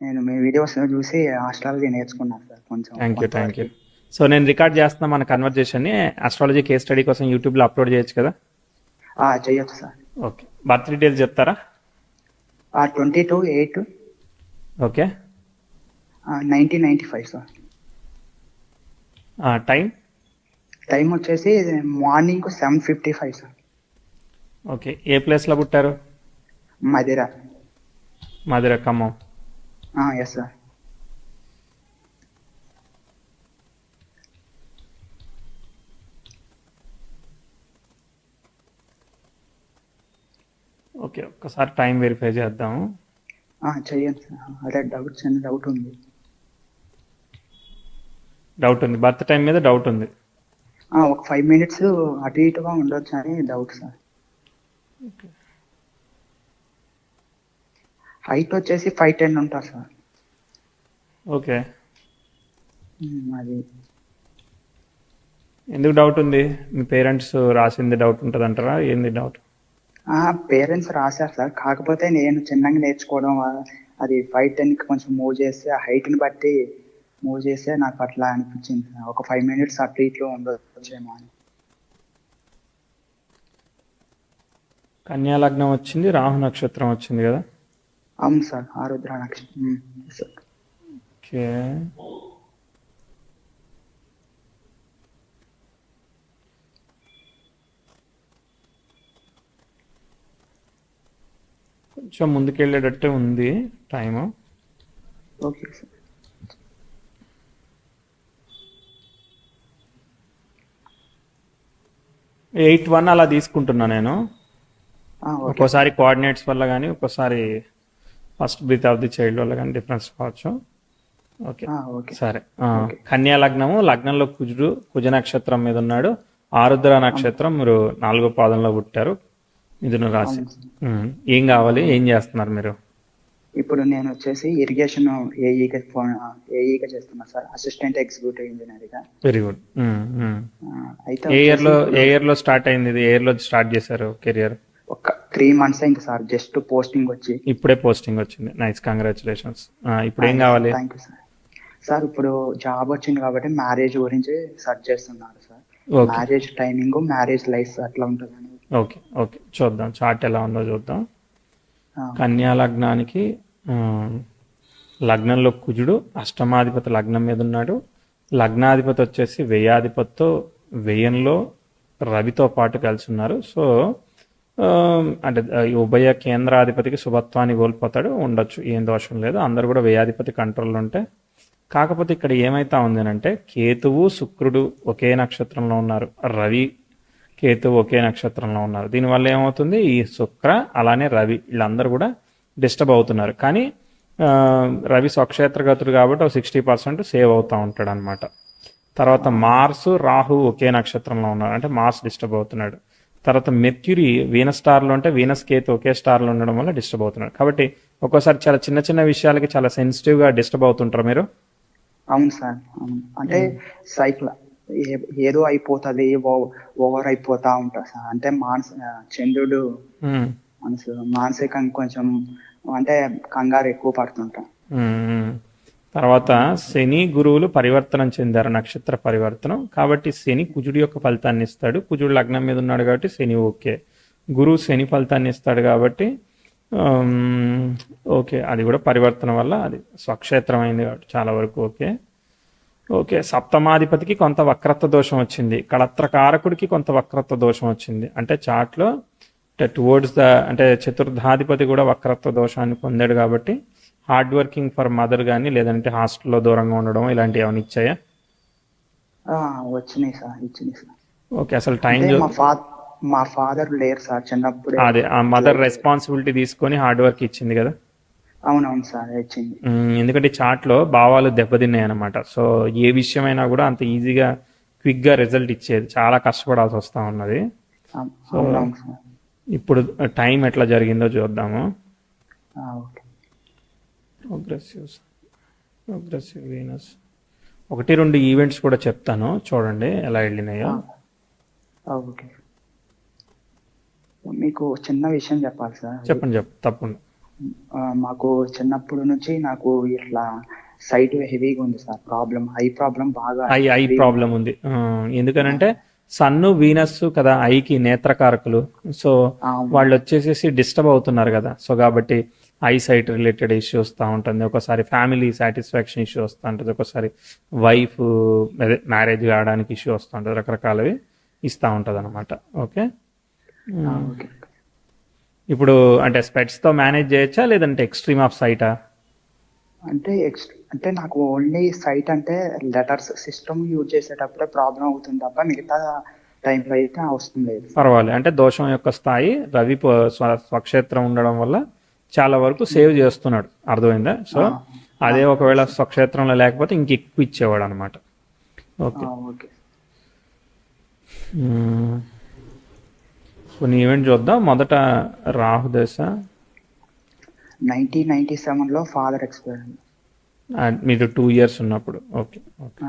నేను మీ వీడియోస్ చూసి ఆస్ట్రాలజీ నేర్చుకున్నాను సార్ కొంచెం థ్యాంక్ యూ. Thank you. కొంతవరకు. సో నేను రికార్డ్ చేస్తున్నా మన కన్వర్జేషన్ని ఆస్ట్రాలజీ కేస్ స్టడీ కోసం యూట్యూబ్లో అప్లోడ్ చేయొచ్చు కదా? చెయ్యొచ్చు సార్. ఓకే. బర్త్ డీటెయిల్స్ చెప్తారా? 22/8 ఓకే. 1995 సార్. టైం? టైం వచ్చేసి మార్నింగ్ 7:55 సార్. ఓకే. ఏ ప్లేస్లో పుట్టారు? Madira. Madhura, Khammam. Yes sir. Okay, ఒక్కసారి టైం వెరిఫై చేద్దాము. చెయ్యండి సార్. అదే చిన్న డౌట్ ఉంది. డౌట్ ఉంది, బర్త్ టైం మీద డౌట్ ఉంది. ఒక 5 minutes అటు ఇటుగా ఉండొచ్చు అని డౌట్ సార్. హైట్ వచ్చేసి 5'10" ఉంటారు సార్. ఓకే. అది ఎందుకు డౌట్ ఉంది? మీ పేరెంట్స్ రాసింది డౌట్ ఉంటుంది అంటారా? ఏంది డౌట్? పేరెంట్స్ రాశారు సార్. కాకపోతే నేను చిన్నగా నేర్చుకోవడం అది 5'10" కొంచెం మూవ్ చేస్తే ఆ హైట్ని బట్టి మూవ్ చేస్తే నాకు అట్లా అనిపించింది సార్. ఒక 5 minutes అటు ఇట్లో ఉండొచ్చేమో అని. కన్యా లగ్నం వచ్చింది, రాహు నక్షత్రం వచ్చింది కదా? అవును సార్. ఆరుద్ర నక్షత్రం. Sir okay. కొంచెం ముందుకెళ్ళేటట్టే ఉంది టైము. Okay sir. 8-1 అలా తీసుకుంటున్నా నేను. ఓకే ఒక్కోసారి కోఆర్డినేట్స్ వల్ల కానీ, ఒక్కోసారి first breath of the child వల్ల కానీ డిఫరెన్స్ కావచ్చు. ఓకే ఓకే సరే. ఓకే. కన్యా లగ్నము, లగ్నంలో కుజుడు, కుజ నక్షత్రం మీద ఉన్నాడు. ఆరుద్ర నక్షత్రం, మీరు 4వ పాదంలో పుట్టారు, మిథున రాశి. అవును సార్. ఏం కావాలి, ఏం చేస్తున్నారు మీరు? ఇప్పుడు నేను వచ్చేసి ఇరిగేషన్ ఏఈగా చేస్తున్నా సార్. అసిస్టెంట్ ఎగ్జిక్యూటివ్ ఇంజనీర్గా. Very good. అయితే ఏ వచ్చేసి ఇప్పుడు ఇయర్ లో స్టార్ట్ అయింది ఇది? ఏ ఇయర్ లో స్టార్ట్ చేశారు కెరియర్? ఒక 3 months అయింది సార్. జస్ట్ పోస్టింగ్ వచ్చి. ఇప్పుడే పోస్టింగ్ వచ్చింది. Nice, congratulations. ఇప్పుడు ఏం కావాలి? Thank you sir. సార్ ఇప్పుడు జాబ్ వచ్చింది కాబట్టి మ్యారేజ్ గురించి సెర్చ్ చేస్తున్నారు sir. Okay. Marriage timing, marriage life అట్లా ఉంటుందని. ఓకే. ఓకే, చూద్దాం చార్ట్ ఎలా ఉందో చూద్దాం. ఆ, కన్యా లగ్నానికి లగ్నంలో కుజుడు, అష్టమాధిపతి లగ్నం మీద ఉన్నాడు. లగ్నాధిపతి వచ్చేసి వ్యయాధిపతితో, వ్యయంలో రవితో పాటు కలిసి ఉన్నారు. సో అంటే ఈ ఉభయ కేంద్రాధిపతికి శుభత్వాన్ని కోల్పోతాడు. ఉండొచ్చు, ఏం దోషం లేదు. అందరు కూడా వ్యయాధిపతి కంట్రోల్లో ఉంటే. కాకపోతే ఇక్కడ ఏమైతా ఉంది అంటే, కేతువు శుక్రుడు ఒకే నక్షత్రంలో ఉన్నారు, రవి కేతువు ఒకే నక్షత్రంలో ఉన్నారు. దీనివల్ల ఏమవుతుంది, ఈ శుక్ర అలానే రవి వీళ్ళందరూ కూడా డిస్టర్బ్ అవుతున్నారు. కానీ రవి స్వక్షేత్రగతుడు కాబట్టి 60% సేవ్ అవుతూ ఉంటాడు అనమాట. తర్వాత మార్సు రాహు ఒకే నక్షత్రంలో ఉన్నారు, అంటే మార్స్ డిస్టర్బ్ అవుతున్నాడు. తర్వాత మెర్క్యూరీ వీనస్ స్టార్లో ఉంటే వీనస్ కేతు ఒకే స్టార్లో ఉండడం వల్ల డిస్టర్బ్ అవుతున్నాడు. కాబట్టి ఒక్కోసారి చాలా చిన్న చిన్న విషయాలకి చాలా సెన్సిటివ్గా డిస్టర్బ్ అవుతుంటారు మీరు. అవును సార్. అవును. అంటే సైకిల్ ఏదో అయిపోతుంది, ఓవర్ అయిపోతా ఉంటారు సార్. అంటే చంద్రుడు మానసికంగా కొంచెం అంటే కంగారు ఎక్కువ పడుతుంటాం. తర్వాత శని గురువులు పరివర్తనం చెందారు, నక్షత్ర పరివర్తనం. కాబట్టి శని కుజుడు యొక్క ఫలితాన్ని ఇస్తాడు. కుజుడు లగ్నం మీద ఉన్నాడు కాబట్టి శని ఓకే. గురువు శని ఫలితాన్ని ఇస్తాడు కాబట్టి ఓకే, అది కూడా పరివర్తన వల్ల అది స్వక్షేత్రమైంది కాబట్టి చాలా వరకు ఓకే. ఓకే, సప్తమాధిపతికి కొంత వక్రత్వ దోషం వచ్చింది, కళత్రకారకుడికి కొంత వక్రత్వ దోషం వచ్చింది. అంటే చార్ట్లో అంటే టువర్డ్స్ అంటే చతుర్థాధిపతి కూడా వక్రత్వ దోషాన్ని పొందాడు కాబట్టి హార్డ్ వర్కింగ్ ఫర్ మదర్ కానీ, లేదంటే హాస్టల్లో దూరంగా ఉండడం ఇలాంటివి ఏమైనా ఇచ్చాయా? వచ్చినాయి సార్, ఇచ్చినాయి సార్. ఓకే, అసలు టైం మా ఫాదర్ లేరు సార్ చిన్నప్పుడు. అదే ఆ మదర్ రెస్పాన్సిబిలిటీ తీసుకొని హార్డ్ వర్క్ ఇచ్చింది కదా. అవునవును సార్, ఇచ్చింది. ఎందుకంటే చార్ట్లో భావాలు దెబ్బతిన్నాయి అనమాట. సో ఏ విషయమైనా కూడా అంత ఈజీగా క్విక్గా రిజల్ట్ ఇచ్చేది, చాలా కష్టపడాల్సి వస్తూ ఉన్నది. సో ఇప్పుడు టైం ఎట్లా జరిగిందో చూద్దాము. ప్రోగ్రెసివ్ వీనస్ 1-2 ఈవెంట్స్ కూడా చెప్తాను, చూడండి ఎలా వెళ్ళినాయో. ఓకే, మీకు చిన్న విషయం చెప్పాలి సార్. చెప్పండి తప్పకుండా. మాకు చిన్నప్పటి నుంచి నాకు ఇట్లా సైట్ హెవీగా ఉంది సార్. ఐ ప్రాబ్లం బాగా ఐ హెవీగా ప్రాబ్లం ఉంది. ఉంది. ఎందుకనంటే సన్ను వీనస్ కదా ఐకి నేత్రకారకులు. సో అవును. వాళ్ళు వచ్చేసేసి డిస్టర్బ్ అవుతున్నారు కదా. సో కాబట్టి ఐ సైట్ రిలేటెడ్ ఇష్యూ వస్తూ ఉంటుంది, ఒకసారి ఫ్యామిలీ సాటిస్ఫాక్షన్ ఇష్యూ వస్తూ ఉంటుంది, ఒకసారి వైఫ్ అదే మ్యారేజ్ కావడానికి ఇష్యూ వస్తూ ఉంటుంది, రకరకాలవి ఇస్తూ ఉంటుంది అనమాట. ఓకే. ఓకే. ఇప్పుడు అంటే స్పెట్స్తో మేనేజ్ చేయొచ్చా లేదంటే ఎక్స్ట్రీమ్ ఆఫ్ సైటా? అంటే నాకు ఓన్లీ సైట్ అంటే లెటర్స్ సిస్టమ్ యూజ్ చేసేటప్పుడే ప్రాబ్లం అవుతుంది తప్ప మిగతా టైంలో అయితే అవసరం లేదు. పర్వాలేదు. అంటే దోషం యొక్క స్థాయి రవి స్వక్షేత్రం ఉండడం వల్ల చాలా వరకు సేవ్ చేస్తున్నాడు, అర్థమైందా? సో అదే ఒకవేళ స్వక్షేత్రంలో లేకపోతే ఇంక ఎక్కువ ఇచ్చేవాడు అనమాట. ఓకే. ఓకే. కొన్ని ఈవెంట్ చూద్దాం. మొదట రాహుదశ 1997లో ఫాదర్ ఎక్స్పైర్. మీరు 2 years ఉన్నప్పుడు. ఓకే. ఓకే.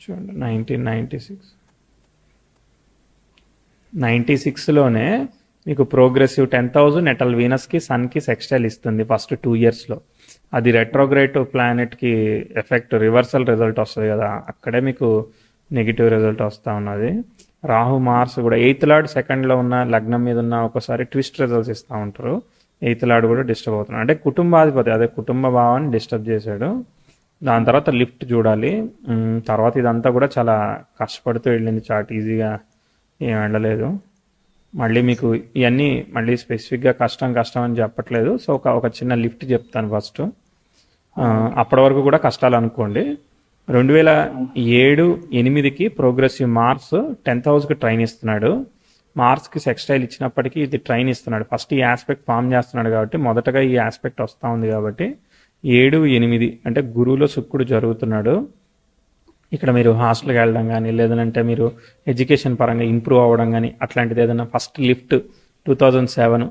చూడండి 1996లోనే మీకు ప్రోగ్రెసివ్ 10,000 నెటల్ వీనస్కి సన్కి సెక్స్టైల్ ఇస్తుంది ఫస్ట్ 2 yearsలో. అది రెట్రోగ్రేట్ ప్లానెట్కి ఎఫెక్ట్ రివర్సల్ రిజల్ట్ వస్తుంది కదా, అక్కడే మీకు నెగిటివ్ రిజల్ట్ వస్తూ ఉన్నది. రాహు మార్స్ కూడా 8th లార్డ్ సెకండ్లో ఉన్న లగ్నం మీద ఉన్న ఒకసారి ట్విస్ట్ రిజల్ట్స్ ఇస్తూ ఉంటారు. 8th లార్డ్ కూడా డిస్టర్బ్ అవుతున్నాడు, అంటే కుటుంబాధిపతి, అదే కుటుంబ భావాన్ని డిస్టర్బ్ చేశాడు. దాని తర్వాత లిఫ్ట్ చూడాలి. తర్వాత ఇదంతా కూడా చాలా కష్టపడుతూ వెళ్ళింది చాట్, ఈజీగా ఏం వెళ్ళలేదు. మళ్ళీ మీకు ఇవన్నీ మళ్ళీ స్పెసిఫిక్గా కష్టం అని చెప్పట్లేదు. సో ఒక చిన్న లిఫ్ట్ చెప్తాను ఫస్ట్. అప్పటి వరకు కూడా కష్టాలు అనుకోండి. 2007-8కి ప్రోగ్రెసివ్ మార్స్ 10th హౌస్కి ట్రైన్ ఇస్తున్నాడు. మార్స్కి సెక్స్టైల్ ఇచ్చినప్పటికీ ఇది ట్రైన్ ఇస్తున్నాడు. ఫస్ట్ ఈ ఆస్పెక్ట్ ఫామ్ చేస్తున్నాడు కాబట్టి మొదటగా ఈ ఆస్పెక్ట్ వస్తూ ఉంది కాబట్టి 7-8 అంటే గురువులో శుక్రుడు జరుగుతున్నాడు. ఇక్కడ మీరు హాస్టల్కి వెళ్ళడం కానీ లేదంటే మీరు ఎడ్యుకేషన్ పరంగా ఇంప్రూవ్ అవ్వడం కానీ అట్లాంటిది ఏదైనా ఫస్ట్ లిఫ్ట్ 2007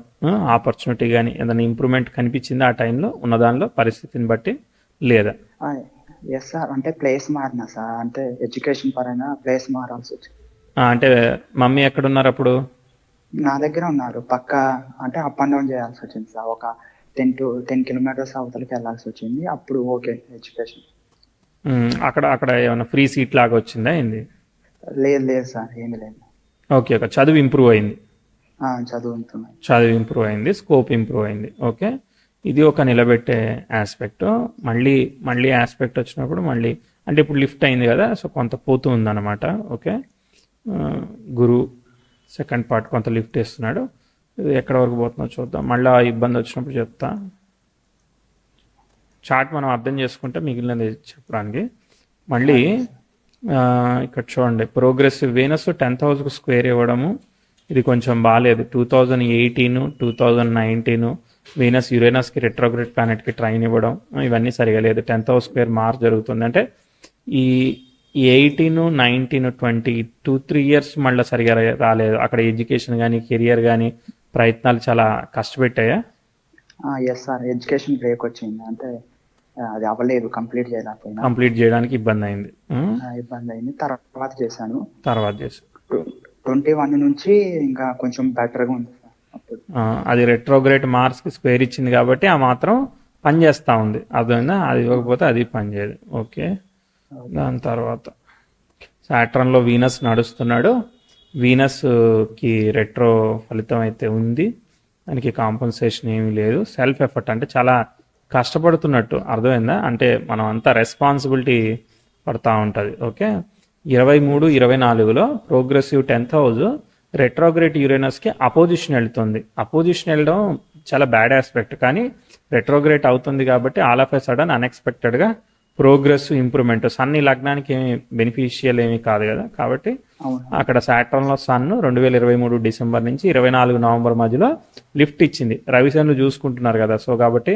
ఆపర్చునిటీ కానీ ఏదైనా ఇంప్రూవ్మెంట్ కనిపించింది ఆ టైంలో ఉన్న దానిలో పరిస్థితిని బట్టి లేదా? Yes sir. అంటే ప్లేస్ మారినా సార్, అంటే ఎడ్యుకేషన్ పరంగా ప్లేస్ మారాల్సి వచ్చింది. అంటే మమ్మీ ఎక్కడున్నారు అప్పుడు? నా దగ్గర ఉన్నారు. పక్క అంటే అప్ అండ్ డౌన్ చేయాల్సి వచ్చింది సార్. ఒక 10 kilometers అవతలకి వెళ్ళాల్సి వచ్చింది. అప్పుడు ఓకే ఎడ్యుకేషన్. అక్కడ ఏమైనా ఫ్రీ సీట్ లాగా వచ్చిందా ఏంది? లేదు సార్, ఏమీ లేదు. ఓకే. ఓకే. చదువు ఇంప్రూవ్ అయింది. చదువు ఇంప్రూవ్ అయింది, స్కోప్ ఇంప్రూవ్ అయింది. ఓకే. ఇది ఒక నిలబెట్టే ఆస్పెక్ట్. మళ్ళీ ఆస్పెక్ట్ వచ్చినప్పుడు మళ్ళీ అంటే ఇప్పుడు లిఫ్ట్ అయింది కదా, సో కొంత పోతూ ఉందన్నమాట. ఓకే. గురు సెకండ్ పార్ట్ కొంత లిఫ్ట్ ఇస్తున్నాడు. ఇది ఎక్కడ వరకు పోతుందో చూద్దాం. మళ్ళీ ఇబ్బంది వచ్చినప్పుడు చెప్తా. చార్ట్ మనం అర్థం చేసుకుంటే మిగిలినది చెప్పడానికి. మళ్ళీ ఇక్కడ చూడండి, ప్రోగ్రెసివ్ వీనస్ 10th హౌస్కు స్క్వేర్ ఇవ్వడము ఇది కొంచెం బాగాలేదు. 2018, 2019 వీనస్ యురేనస్కి రెట్రోగ్రేడ్ ప్లానెట్కి ట్రైన్ ఇవ్వడం ఇవన్నీ సరిగా లేదు. 10th హౌస్ స్క్వేర్ మార్క్ జరుగుతుంది. అంటే ఈ 18, 19, 20 2-3 years మళ్ళీ సరిగా రాలేదు. అక్కడ ఎడ్యుకేషన్ కానీ కెరియర్ కానీ ప్రయత్నాలు చాలా కష్టపెట్టాయా? ఎస్ సార్, ఎడ్యుకేషన్ బ్రేక్ వచ్చింది. అంటే అది అవ్వలేదు, కంప్లీట్ చేయడానికి ఇబ్బంది అయింది. తర్వాత చేశాను. 21 నుంచి ఇంకా కొంచెం బెటర్గా ఉంది సార్. అప్పుడు అది రెట్రోగ్రేడ్ మార్స్కి స్క్వేర్ ఇచ్చింది కాబట్టి ఆ మాత్రం పని చేస్తూ ఉంది, అర్థమైందా? అది ఇవ్వకపోతే అది పనిచేయదు. ఓకే. దాని తర్వాత సాటర్న్లో వీనస్ నడుస్తున్నాడు. వీనస్కి రెట్రో ఫలితం అయితే ఉంది, దానికి కాంపన్సేషన్ ఏమీ లేదు. సెల్ఫ్ ఎఫర్ట్ అంటే చాలా కష్టపడుతున్నట్టు, అర్థమైందా? అంటే మనం అంతా రెస్పాన్సిబిలిటీ పడుతూ ఉంటుంది. ఓకే. 23-24లో ప్రోగ్రెసివ్ 10th హౌస్ రెట్రోగ్రేడ్ యురేనస్కి అపోజిషన్ వెళ్తుంది. అపోజిషన్ వెళ్ళడం చాలా బ్యాడ్ ఆస్పెక్ట్, కానీ రెట్రోగ్రేట్ అవుతుంది కాబట్టి ఆల్ ఆఫ్ ఎ సడన్ అన్ఎక్స్పెక్టెడ్గా ప్రోగ్రెసివ్ ఇంప్రూవ్మెంట్. సన్ ఈ లగ్నానికి ఏమి బెనిఫిషియల్ ఏమీ కాదు కదా, కాబట్టి అక్కడ సాటర్న్లో సన్ 2023 డిసెంబర్ నుంచి 24 నవంబర్ మధ్యలో లిఫ్ట్ ఇచ్చింది. రవిశనులు చూసుకుంటున్నారు కదా, సో కాబట్టి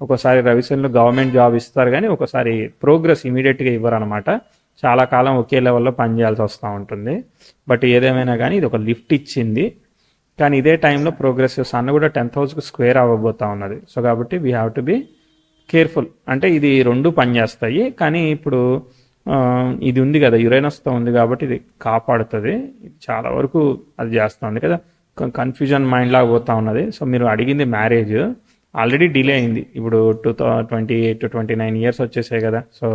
ఒకసారి రవిశనులు గవర్నమెంట్ జాబ్ ఇస్తారు కానీ ఒకసారి ప్రోగ్రెస్ ఇమీడియట్గా ఇవ్వరు అనమాట. చాలా కాలం ఒకే లెవెల్లో పనిచేయాల్సి వస్తూ ఉంటుంది. బట్ ఏదేమైనా కానీ ఇది ఒక లిఫ్ట్ ఇచ్చింది. కానీ ఇదే టైంలో ప్రోగ్రెసివ్ సన్ కూడా 10th హౌస్కి స్క్వేర్ అవ్వబోతూ ఉన్నది. సో కాబట్టి we have to be careful. అంటే ఇది రెండు పనిచేస్తాయి, కానీ ఇప్పుడు ఇది ఉంది కదా యురేనస్తో ఉంది కాబట్టి ఇది కాపాడుతుంది. ఇది చాలా వరకు అది చేస్తుంది కదా. కన్ఫ్యూజన్ మైండ్ లాగా పోతా ఉన్నది. సో మీరు అడిగింది మ్యారేజ్ ఆల్రెడీ డిలే అయింది. ఇప్పుడు 2028-29 ఇయర్స్ వచ్చేసాయి కదా. సో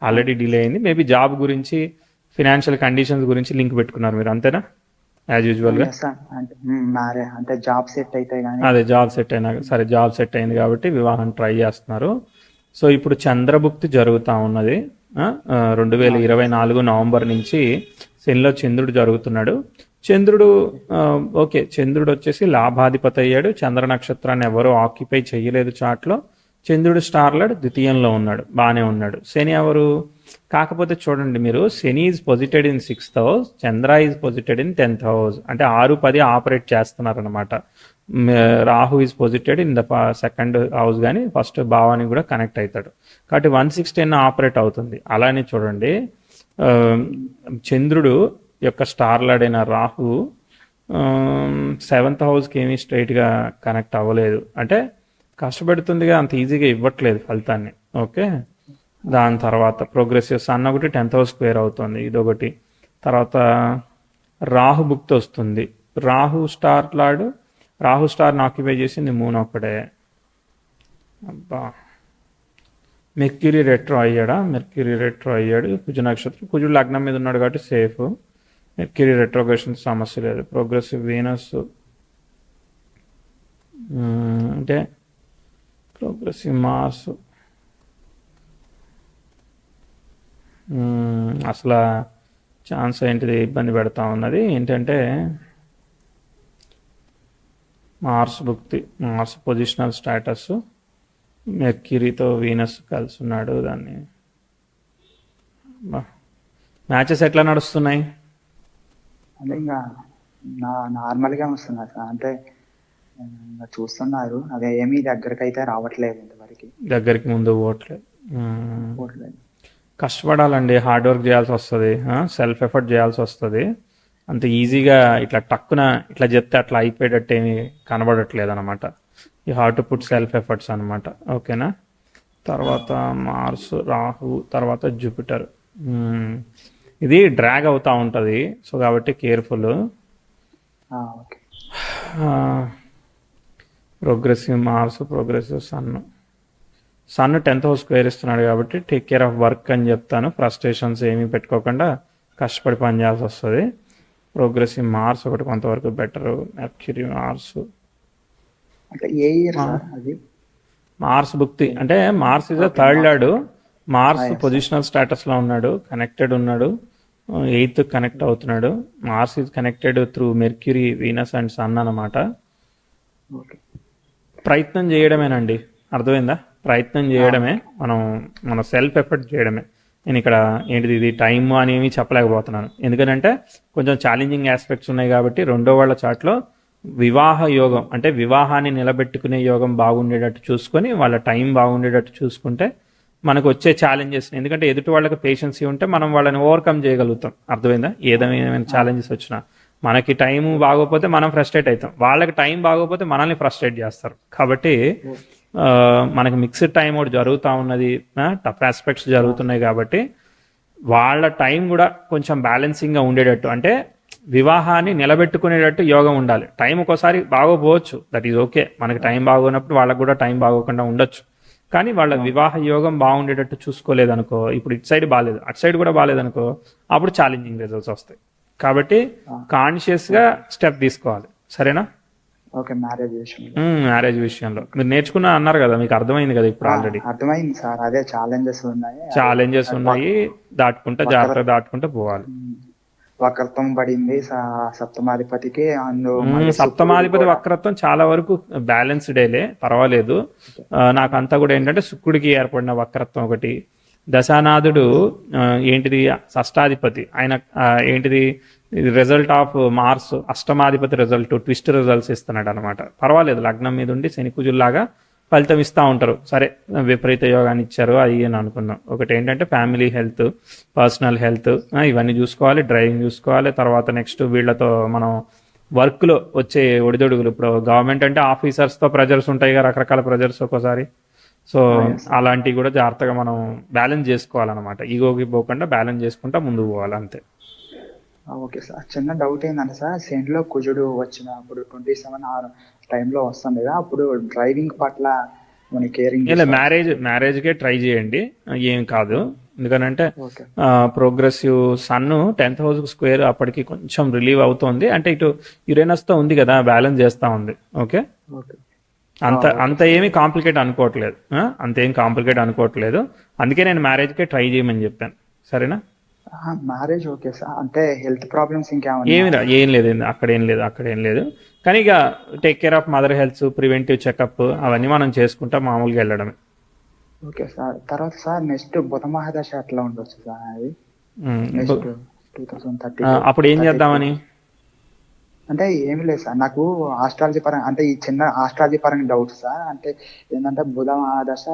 ఆల్రెడీ డిలే అయింది. మేబీ జాబ్ గురించి, ఫినాన్షియల్ కండిషన్స్ గురించి లింక్ పెట్టుకున్నారు మీరు, అంతేనా? యాజ్ యూజువల్గా ఎస్ సార్. అంటే అంటే జాబ్ సెట్ అయితే కానీ. అదే జాబ్ సెట్ అయినా సరే, జాబ్ సెట్ అయింది కాబట్టి వివాహం ట్రై చేస్తున్నారు. సో ఇప్పుడు చంద్రభుక్తి జరుగుతూ ఉన్నది. 2024 నవంబర్ నుంచి శనిలో చంద్రుడు జరుగుతున్నాడు. చంద్రుడు ఓకే, చంద్రుడు వచ్చేసి లాభాధిపతి అయ్యాడు. చంద్ర నక్షత్రాన్ని ఎవరు ఆక్యుపై చేయలేదు చాట్లో. చంద్రుడు స్టార్లడ్ ద్వితీయంలో ఉన్నాడు, బాగానే ఉన్నాడు. శని ఎవరు? కాకపోతే చూడండి మీరు, Shani is posited in 6th house, Chandra is posited in 10th house. అంటే 6-10 ఆపరేట్ చేస్తున్నారు అనమాట. Rahu is posited in the 2nd house, కానీ ఫస్ట్ భావానికి కూడా కనెక్ట్ అవుతాడు కాబట్టి 1-6-10 ఆపరేట్ అవుతుంది. అలానే చూడండి, చంద్రుడు యొక్క స్టార్లడ్ అయిన రాహు 7th హౌస్కి ఏమీ స్ట్రైట్గా కనెక్ట్ అవ్వలేదు. అంటే కష్టపెడుతుందిగా, అంత ఈజీగా ఇవ్వట్లేదు ఫలితాన్ని. ఓకే, దాని తర్వాత ప్రోగ్రెసివ్ సన్ ఒకటి 10th హౌస్ స్క్వేర్ అవుతుంది, ఇదొకటి. తర్వాత రాహు భుక్తి వస్తుంది. రాహు స్టార్ని ఆక్యుపై చేసింది మూన్ ఒక్కడే. అబ్బా, మెర్క్యూరీ రెట్రో అయ్యాడు. కుజ నక్షత్రం, కుజుడు లగ్నం మీద ఉన్నాడు కాబట్టి సేఫ్. మెర్క్యూరీ రెట్రోగ్రెషన్ సమస్య లేదు. ప్రోగ్రెసివ్ వీనస్ అంటే ప్రోగ్రెసివ్ మార్స్ అసలు ఛాన్స్ ఏంటిది ఇబ్బంది పెడతా ఉన్నది. ఏంటంటే మార్స్ పొజిషనల్ స్టేటస్, మెర్క్యూరీతో వీనస్ కలిసి ఉన్నాడు. దాన్ని మ్యాచెస్ ఎట్లా నడుస్తున్నాయి? అంటే ఇంకా నార్మల్గా వస్తున్నారు సార్. అంటే చూస్తున్నారు, అదే ఏమీ దగ్గరికి అయితే రావట్లేదు ఇంతవరకు. దగ్గరికి ముందు పోవట్లేదు. కష్టపడాలండి, హార్డ్ వర్క్ చేయాల్సి వస్తుంది, సెల్ఫ్ ఎఫర్ట్ చేయాల్సి వస్తుంది. అంత ఈజీగా ఇట్లా టక్కున ఇట్లా చెప్తే అట్లా అయిపోయేటట్టు ఏమి కనబడట్లేదు అనమాట. You have to put self efforts అనమాట. ఓకేనా? తర్వాత మార్స్, రాహు, తర్వాత జూపిటర్. ఇది డ్రాగ్ అవుతూ ఉంటుంది. సో కాబట్టి careful. Progressive Mars, progressive sun 10th house square ఇస్తున్నాడు కాబట్టి టేక్ కేర్ ఆఫ్ వర్క్ అని చెప్తాను. ఫ్రస్ట్రేషన్స్ ఏమీ పెట్టుకోకుండా కష్టపడి పని చేయాల్సి వస్తుంది. ప్రోగ్రెసివ్ మార్స్ ఒకటి కొంతవరకు బెటర్. మెర్క్యూరీ మార్స్ అంటే ఏ ఇయర్ సార్ అది? మార్స్ భుక్తి అంటే Mars is the 3rd lord. Mars positional స్టేటస్లో ఉన్నాడు, కనెక్టెడ్ ఉన్నాడు, 8th కనెక్ట్ అవుతున్నాడు. Mars is connected through Mercury, Venus and sun అన్నమాట. ప్రయత్నం చేయడమేనండి, అర్థమైందా? ప్రయత్నం చేయడమే, మన సెల్ఫ్ ఎఫర్ట్ చేయడమే. నేను ఇక్కడ ఏంటిది ఇది టైం అని ఏమీ చెప్పలేకపోతున్నాను, ఎందుకంటే కొంచెం ఛాలెంజింగ్ ఆస్పెక్ట్స్ ఉన్నాయి కాబట్టి. రెండో వాళ్ళ చాట్లో వివాహ యోగం అంటే వివాహాన్ని నిలబెట్టుకునే యోగం బాగుండేటట్టు చూసుకొని, వాళ్ళ టైం బాగుండేటట్టు చూసుకుంటే మనకు వచ్చే ఛాలెంజెస్, ఎందుకంటే ఎదుటి వాళ్ళకి పేషెన్సీ ఉంటే మనం వాళ్ళని ఓవర్కమ్ చేయగలుగుతాం. అర్థమైందా? ఏదైనా ఛాలెంజెస్ వచ్చినా మనకి టైం బాగోపోతే మనం ఫ్రస్ట్రేట్ అవుతాం, వాళ్ళకి టైం బాగోపోతే మనల్ని ఫ్రస్ట్రేట్ చేస్తారు. కాబట్టి మనకి మిక్స్డ్ టైం ఒకటి జరుగుతూ ఉన్నది, టఫ్ ఆస్పెక్ట్స్ జరుగుతున్నాయి కాబట్టి వాళ్ళ టైం కూడా కొంచెం బ్యాలెన్సింగ్గా ఉండేటట్టు, అంటే వివాహాన్ని నిలబెట్టుకునేటట్టు యోగం ఉండాలి. టైం ఒక్కోసారి బాగోపోవచ్చు, దట్ ఈజ్ ఓకే. మనకి టైం బాగోనప్పుడు వాళ్ళకు కూడా టైం బాగోకుండా ఉండొచ్చు. కానీ వాళ్ళ వివాహ యోగం బాగుండేటట్టు చూసుకోలేదనుకో, ఇప్పుడు ఇటు సైడ్ బాగాలేదు, అటు సైడ్ కూడా బాగాలేదనుకో, అప్పుడు ఛాలెంజింగ్ రిజల్ట్స్ వస్తాయి. కాబట్టి కాన్షియస్గా స్టెప్ తీసుకోవాలి. సరేనా? ఓకే. మ్యారేజ్ విషయంలో మీరు నేర్చుకున్నా అన్నారు కదా, మీకు అర్థమైంది కదా ఇప్పుడు ఆల్రెడీ? అర్థమైంది సార్. అదే ఛాలెంజెస్ ఉన్నాయి, దాటుకుంటా జాగ్రత్తగా దాటుకుంటూ పోవాలి. వక్రత్వం పడింది సప్తమాధిపతికి. సప్తమాధిపతి వక్రత్వం చాలా వరకు బ్యాలెన్స్డేలే, పర్వాలేదు. నాకు అంతా కూడా ఏంటంటే శుక్రుడికి ఏర్పడిన వక్రత్వం ఒకటి. దశానాథుడు ఏంటిది షష్టాధిపతి, ఆయన ఏంటిది రిజల్ట్ ఆఫ్ మార్స్, అష్టమాధిపతి రిజల్ట్, ట్విస్ట్ రిజల్ట్స్ ఇస్తున్నాడు అనమాట. పర్వాలేదు, లగ్నం మీద ఉండి శని కుజుల్లాగా ఫలితం ఇస్తూ ఉంటారు. సరే, విపరీత యోగాన్ని ఇచ్చారు అది అని అనుకుందాం. ఒకటి ఏంటంటే ఫ్యామిలీ హెల్త్, పర్సనల్ హెల్త్, ఇవన్నీ చూసుకోవాలి, డ్రైవింగ్ చూసుకోవాలి. తర్వాత నెక్స్ట్ వీళ్ళతో మనం వర్క్లో వచ్చే ఒడిదొడుగులు, ఇప్పుడు గవర్నమెంట్ అంటే ఆఫీసర్స్తో ప్రెజర్స్ ఉంటాయి కదా, రకరకాల ప్రెజర్స్ ఒక్కోసారి. సో అలాంటివి కూడా జాగ్రత్తగా మనం బ్యాలెన్స్ చేసుకోవాలన్నమాట. ఈగోకి పోకుండా బ్యాలెన్స్ చేసుకుంటా ముందుకు పోవాలి, అంతే. Okay sir. చిన్న డౌట్ ఏంటంటే సార్, శనిలో కుజుడు వచ్చినప్పుడు 27 ఆ టైంలో వస్తుంది కదా! అప్పుడు డ్రైవింగ్ పట్ల మనం కేరింగ్ ఇలా తీసుకోవాలి సార్. మ్యారేజ్కే ట్రై చేయండి, ఏం కాదు. ఎందుకనంటే okay. Progressive sun 10th house square అప్పటికి కొంచెం రిలీవ్ అవుతోంది, అంటే ఇటు యురేనస్తో ఉంది కదా, బ్యాలెన్స్ చేస్తూ ఉంది. Okay, okay. అంత ఓకే అంత సార్. ఏమీ కాంప్లికేట్ అనుకోవట్లేదు, అంతేం కాంప్లికేట్ అనుకోవట్లేదు. అందుకే నేను మ్యారేజ్కే ట్రై చేయమని చెప్పాను. సరేనా? Marriage okay sir. అంటే హెల్త్ ప్రాబ్లమ్స్ ఇంకేమన్నా? ఏం లేదు, అక్కడ ఏం లేదు. కానీ ఇక take care of mother health, preventive checkup అవన్నీ మనం చేసుకుంటా మామూలుగా వెళ్ళడమే. Okay sir. తర్వాత సార్ నెక్స్ట్ బుధ మహాదశ ఎట్లా ఉండొచ్చు సార్ అది? ఉమ్, నెక్స్ట్ బ- 2032, అప్పుడు ఏం 33. చేద్దామని? అంటే ఏమి లేదు సార్, నాకు ఆస్ట్రాలజీ పరంగా, అంటే ఈ చిన్న ఆస్ట్రాలజీ పరంగా డౌట్ సార్. అంటే ఏంటంటే బుధ మహాదశ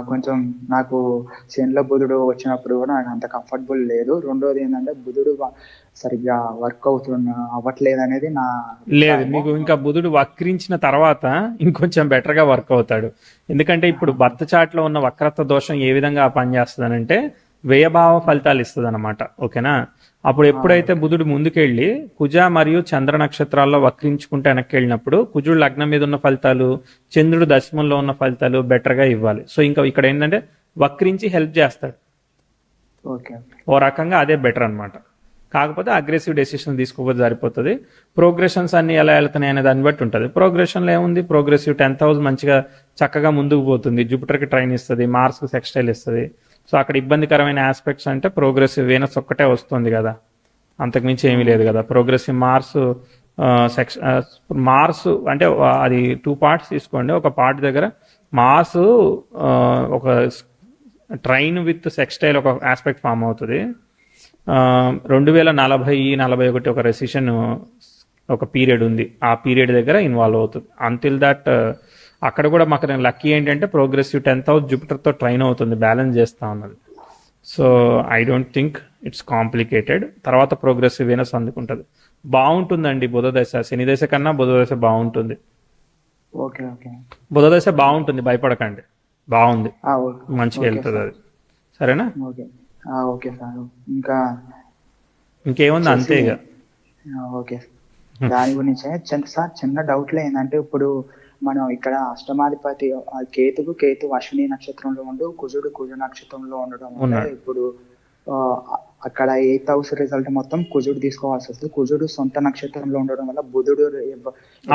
కొంచెం నాకు శనిలో బుధుడు వచ్చినప్పుడు కూడా నాకు అంత కంఫర్టబుల్ లేదు. రెండోది ఏంటంటే బుధుడు సరిగ్గా వర్క్ అవ్వట్లేదు అనేది నా లేదు, అభిప్రాయము. మీకు ఇంకా బుధుడు వక్రించిన తర్వాత ఇంకొంచెం బెటర్గా వర్క్ అవుతాడు. ఎందుకంటే ఇప్పుడు భర్త చాట్లో ఉన్న వక్రత్వ దోషం ఏ విధంగా పనిచేస్తుందనంటే వ్యయభావ ఫలితాలు ఇస్తుంది అనమాట. ఓకేనా? అప్పుడు ఎప్పుడైతే బుధుడు ముందుకెళ్ళి కుజ మరియు చంద్ర నక్షత్రాల్లో వక్రించుకుంటే వెనక్కి వెళ్ళినప్పుడు కుజుడు లగ్నం మీద ఉన్న ఫలితాలు, చంద్రుడు దశమంలో ఉన్న ఫలితాలు బెటర్గా ఇవ్వాలి. సో ఇంకా ఇక్కడ ఏంటంటే వక్రించి హెల్ప్ చేస్తాడు. ఓకే. ఓ రకంగా అదే బెటర్ అనమాట. కాకపోతే అగ్రెసివ్ డెసిషన్ తీసుకోకపోతే సరిపోతుంది. ప్రోగ్రెషన్స్ అన్ని ఎలా వెళ్తున్నాయి అనే దాన్ని బట్టి ఉంటుంది. ప్రోగ్రెషన్లో ఏముంది, ప్రోగ్రెసివ్ 10th హౌస్ మంచిగా చక్కగా ముందుకు పోతుంది, జూపిటర్కి ట్రైన్ ఇస్తుంది, మార్స్కి సెక్స్టైల్ ఇస్తుంది. సో అక్కడ ఇబ్బందికరమైన ఆస్పెక్ట్స్ అంటే ప్రోగ్రెసివ్ వీనస్ ఒక్కటే వస్తుంది కదా, అంతకుమించి ఏమీ లేదు కదా. ప్రోగ్రెసివ్ మార్స్ మార్స్ అంటే అది 2 పార్ట్స్ తీసుకోండి. ఒక పార్ట్ దగ్గర మార్స్ ఒక ట్రైన్ విత్ సెక్స్టైల్ ఒక ఆస్పెక్ట్ ఫామ్ అవుతుంది. 2040-41 ఒక రెసిషన్ ఒక పీరియడ్ ఉంది, ఆ పీరియడ్ దగ్గర ఇన్వాల్వ్ అవుతుంది. అంటిల్ దట్ అక్కడ కూడా మాకు లక్కీ ఏంటంటే ప్రోగ్రెసివ్ 10th హౌస్ జూపిటర్తో ట్రైన్ అవుతుంది, బ్యాలెన్స్ చేస్తూ ఉన్నది. So I don't think it's complicated. తర్వాత ప్రోగ్రెసివ్ వీనస్ అందుకుంటుంది, బాగుంటుందండి. బుధ దశ శని దశ కన్నా బుధ దశ బాగుంటుంది. ఓకే. ఓకే. బుధ దశ బాగుంటుంది, భయపడకండి, బాగుంది, మంచిగా ఓకే వెళ్తుంది సార్. అది. సరేనా? ఓకే. Okay sir. ఇంకా ఇంకేముంది, అంతే ఇక. ఓకే. దాని గురించే సార్ చిన్న డౌట్లో ఏంటంటే, ఇప్పుడు మనం ఇక్కడ అష్టమాధిపతి కేతు అశ్విని నక్షత్రంలో ఉండు, కుజుడు కుజ నక్షత్రంలో ఉండడం వల్ల ఉన్నాడు. ఇప్పుడు ఆ, అక్కడ 8th హౌస్ రిజల్ట్ మొత్తం కుజుడు తీసుకోవాల్సి వస్తుంది. కుజుడు సొంత నక్షత్రంలో ఉండడం వల్ల బుధుడు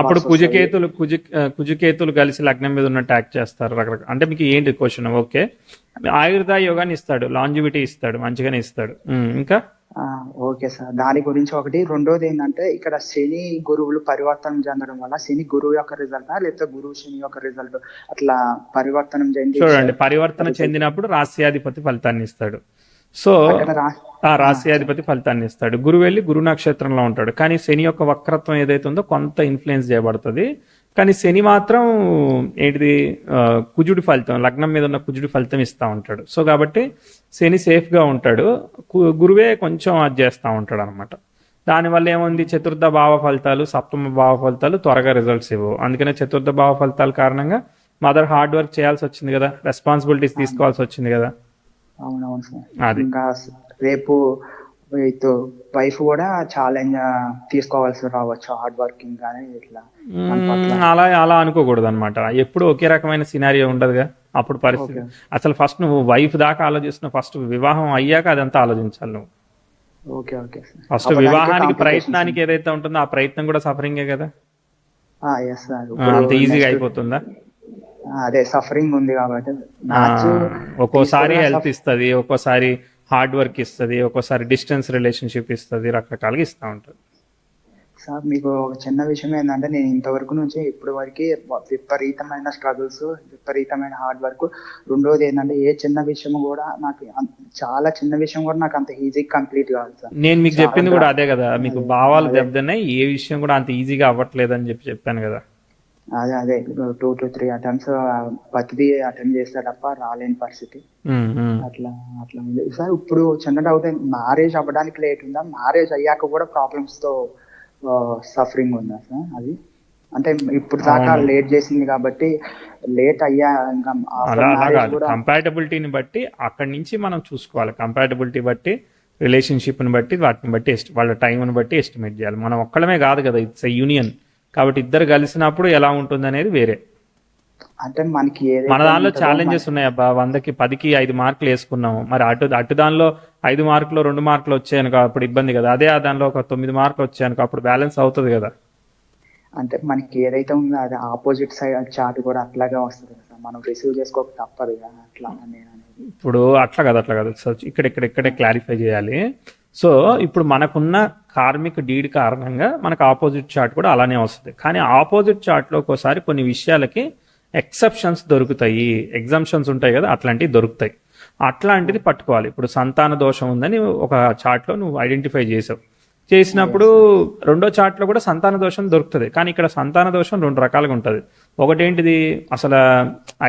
అప్పుడు ఇవ్వాల్సి వస్తుంది. కుజకేతులు కలిసి లగ్నం మీద ఉన్న ట్యాక్ చేస్తారు రకరకాల. అంటే మీకు ఏంటి క్వశ్చన్? ఓకే, ఆయుర్దాయ యోగాన్ని ఇస్తాడు, లాంజివిటీ ఇస్తాడు, మంచిగానే ఇస్తాడు. ఇంకా ఓకే సార్. దాని గురించి ఒకటి. రెండోది ఏంటంటే, ఇక్కడ శని గురువులు పరివర్తనం చెందడం వల్ల శని గురువు యొక్క రిజల్ట్ లేకపోతే గురువు శని యొక్క రిజల్ట్ అట్లా పరివర్తనం చెంది చూడండి, పరివర్తన చెందినప్పుడు రాస్యాధిపతి ఫలితాన్ని ఇస్తాడు. సో అక్కడ రాస్యాధిపతి ఫలితాన్ని ఇస్తాడు. గురువు వెళ్ళి గురు నక్షత్రంలో ఉంటాడు, కానీ శని యొక్క వక్రత్వం ఏదైతే ఉందో కొంత ఇన్ఫ్లుయెన్స్ చేయబడుతుంది. కానీ శని మాత్రం ఏంటిది, కుజుడి ఫలితం, లగ్నం మీద ఉన్న కుజుడి ఫలితం ఇస్తూ ఉంటాడు. సో కాబట్టి శని సేఫ్గా ఉంటాడు, గురువే కొంచెం అది చేస్తూ ఉంటాడు అనమాట. దానివల్ల ఏముంది, చతుర్థ భావ ఫలితాలు, సప్తమ భావ ఫలితాలు త్వరగా రిజల్ట్స్ ఇవ్వవు. అందుకనే చతుర్థ భావ ఫలితాల కారణంగా మదర్ హార్డ్ వర్క్ చేయాల్సి వచ్చింది కదా, రెస్పాన్సిబిలిటీస్ తీసుకోవాల్సి వచ్చింది కదా. అవునవును సార్. అది. ఇంకా రేపు వైఫ్ కూడా ఛాలెంజ్ తీసుకోవాల్సి రావచ్చు, హార్డ్ వర్కింగ్ కానీ ఇట్లా. అలా అనుకోకూడదు అనమాట. ఎప్పుడు ఒకే రకమైన సినారియో ఉండదుగా. అప్పుడు పరిస్థితి అసలు ఫస్ట్ నువ్వు వైఫ్ దాకా ఆలోచిస్తున్నావు, ఫస్ట్ వివాహం అయ్యాక అదంతా ఆలోచించాలి నువ్వు. ఓకే. Okay sir. ఫస్ట్ వివాహానికి ప్రయత్నానికి ఏదైతే ఉంటుందో ఆ ప్రయత్నం కూడా సఫరింగే కదా. Yes sir. అంత ఈజీగా అయిపోతుందా? అదే సఫరింగ్ ఉంది కాబట్టి ఒక్కోసారి హెల్త్ ఇస్తుంది, ఒక్కోసారి హార్డ్ వర్క్ ఇస్తుంది, ఒక్కోసారి డిస్టెన్స్ రిలేషన్షిప్ ఇస్తుంది, రకరకాలుగా ఇస్తూ ఉంటుంది. సార్ మీకు ఒక చిన్న విషయం ఏంటంటే, నేను ఇంతవరకు నుంచి ఇప్పటి వరకు విపరీతమైన స్ట్రగుల్స్, విపరీతమైన హార్డ్ వర్క్. రెండోది ఏంటంటే, ఏ చిన్న విషయం కూడా నాకు చాలా చిన్న విషయం కూడా నాకు అంత ఈజీగా కంప్లీట్ కాదు సార్. నేను మీకు చెప్పింది కూడా అదే కదా, మీకు భావాలు దెబ్బతిన్నాయి, ఏ విషయం కూడా అంత ఈజీగా అవ్వట్లేదు అని చెప్పాను కదా. అదే 2 to 3 అటెంప్ట్స్ ప్రతిదీ అటెండ్ చేస్తే తప్ప రాలేని పరిస్థితి. అట్లా ఉంది సార్. ఇప్పుడు చిన్న డౌట్, మ్యారేజ్ అవ్వడానికి లేట్ ఉందా, మ్యారేజ్ అయ్యాక కూడా ప్రాబ్లమ్స్ తో సఫరింగ్ ఉందా సార్? అది అంటే ఇప్పుడు దాకా లేట్ చేసింది కాబట్టి లేట్ అయ్యా అలా కాదు, కంపాటబిలిటీని బట్టి అక్కడి నుంచి మనం చూసుకోవాలి. కంపాటబిలిటీ బట్టి రిలేషన్షిప్ని బట్టి వాటిని బట్టి వాళ్ళ టైంని బట్టి ఎస్టిమేట్ చేయాలి. మనం ఒక్కడమే కాదు కదా, ఇట్స్ ఎ యూనియన్. కాబట్టి ఇద్దరు కలిసినప్పుడు ఎలా ఉంటుంది అనేది వేరే. అంటే మనకి మన ఏదైతే దానిలో ఉంటుందో ఛాలెంజెస్ ఉన్నాయి అబ్బా, 100కి 10కి 5 మార్కులు వేసుకున్నాము, మరి అటు దానిలో 5 మార్కులు 2 మార్కులు వచ్చాయనుకో అప్పుడు ఇబ్బంది కదా, అదే ఆ దానిలో ఒక 9 మార్కులు వచ్చాయనుకో అప్పుడు బ్యాలెన్స్ అవుతుంది కదా. అంటే మనకి ఏదైతే ఉందో అది ఆపోజిట్ సైడ్ చార్ట్ కూడా అట్లాగే వస్తుంది కదా, మనం రిసీవ్ చేసుకోక తప్పదు కదా, అట్లా అని నేను అనేది. ఇప్పుడు అట్లా కాదు సో ఇక్కడే క్లారిఫై చేయాలి. సో ఇప్పుడు మనకున్న కార్మిక డీడ్ కారణంగా మనకు ఆపోజిట్ చార్ట్ కూడా అలానే వస్తుంది. కానీ ఆపోజిట్ చార్ట్లో ఒక్కోసారి కొన్ని విషయాలకి ఎక్సెప్షన్స్ దొరుకుతాయి, ఎగ్జామ్షన్స్ ఉంటాయి కదా, అట్లాంటివి దొరుకుతాయి. అట్లాంటిది పట్టుకోవాలి. ఇప్పుడు సంతాన దోషం ఉందని ఒక చార్ట్లో నువ్వు ఐడెంటిఫై చేసినప్పుడు రెండో చార్ట్లో కూడా సంతాన దోషం దొరుకుతుంది. కానీ ఇక్కడ సంతాన దోషం 2 రకాలుగా ఉంటుంది. ఒకటేంటిది, అసలు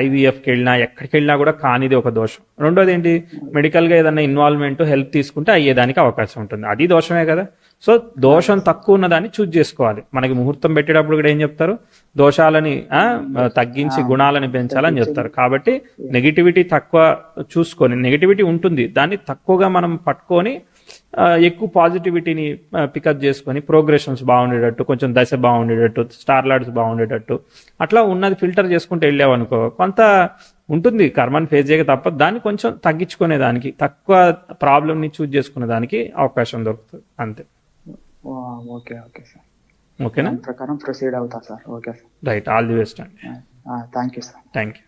ఐవీఎఫ్కి వెళ్ళినా ఎక్కడికి వెళ్ళినా కూడా కానిది ఒక దోషం. రెండోది ఏంటి, మెడికల్గా ఏదైనా ఇన్వాల్వ్మెంట్ హెల్ప్ తీసుకుంటే అయ్యేదానికి అవకాశం ఉంటుంది, అది దోషమే కదా. సో దోషం తక్కువ ఉన్నదాన్ని చూజ్ చేసుకోవాలి. మనకి ముహూర్తం పెట్టేటప్పుడు కూడా ఏం చెప్తారు, దోషాలని తగ్గించి గుణాలని పెంచాలని చెప్తారు. కాబట్టి నెగిటివిటీ తక్కువ చూసుకొని, నెగిటివిటీ ఉంటుంది దాన్ని తక్కువగా మనం పట్టుకొని ఎక్కువ పాజిటివిటీని పికప్ చేసుకొని ప్రోగ్రెషన్స్ బాగుండేటట్టు, కొంచెం దశ బాగుండేటట్టు, స్టార్ లాడ్స్ బాగుండేటట్టు అట్లా ఉన్నది ఫిల్టర్ చేసుకుంటూ వెళ్ళావనుకో కొంత ఉంటుంది. కర్మని ఫేస్ చేయక తప్పదు, దాన్ని కొంచెం తగ్గించుకునే దానికి, తక్కువ ప్రాబ్లమ్ని చూజ్ చేసుకునే దానికి అవకాశం దొరుకుతుంది అంతే. ఓకే ఓకే సార్, ఓకేనా, దాని ప్రకారం ప్రొసీడ్ అవుతా sir. Okay sir, right, all the best అండి. Thank you sir. Thank you.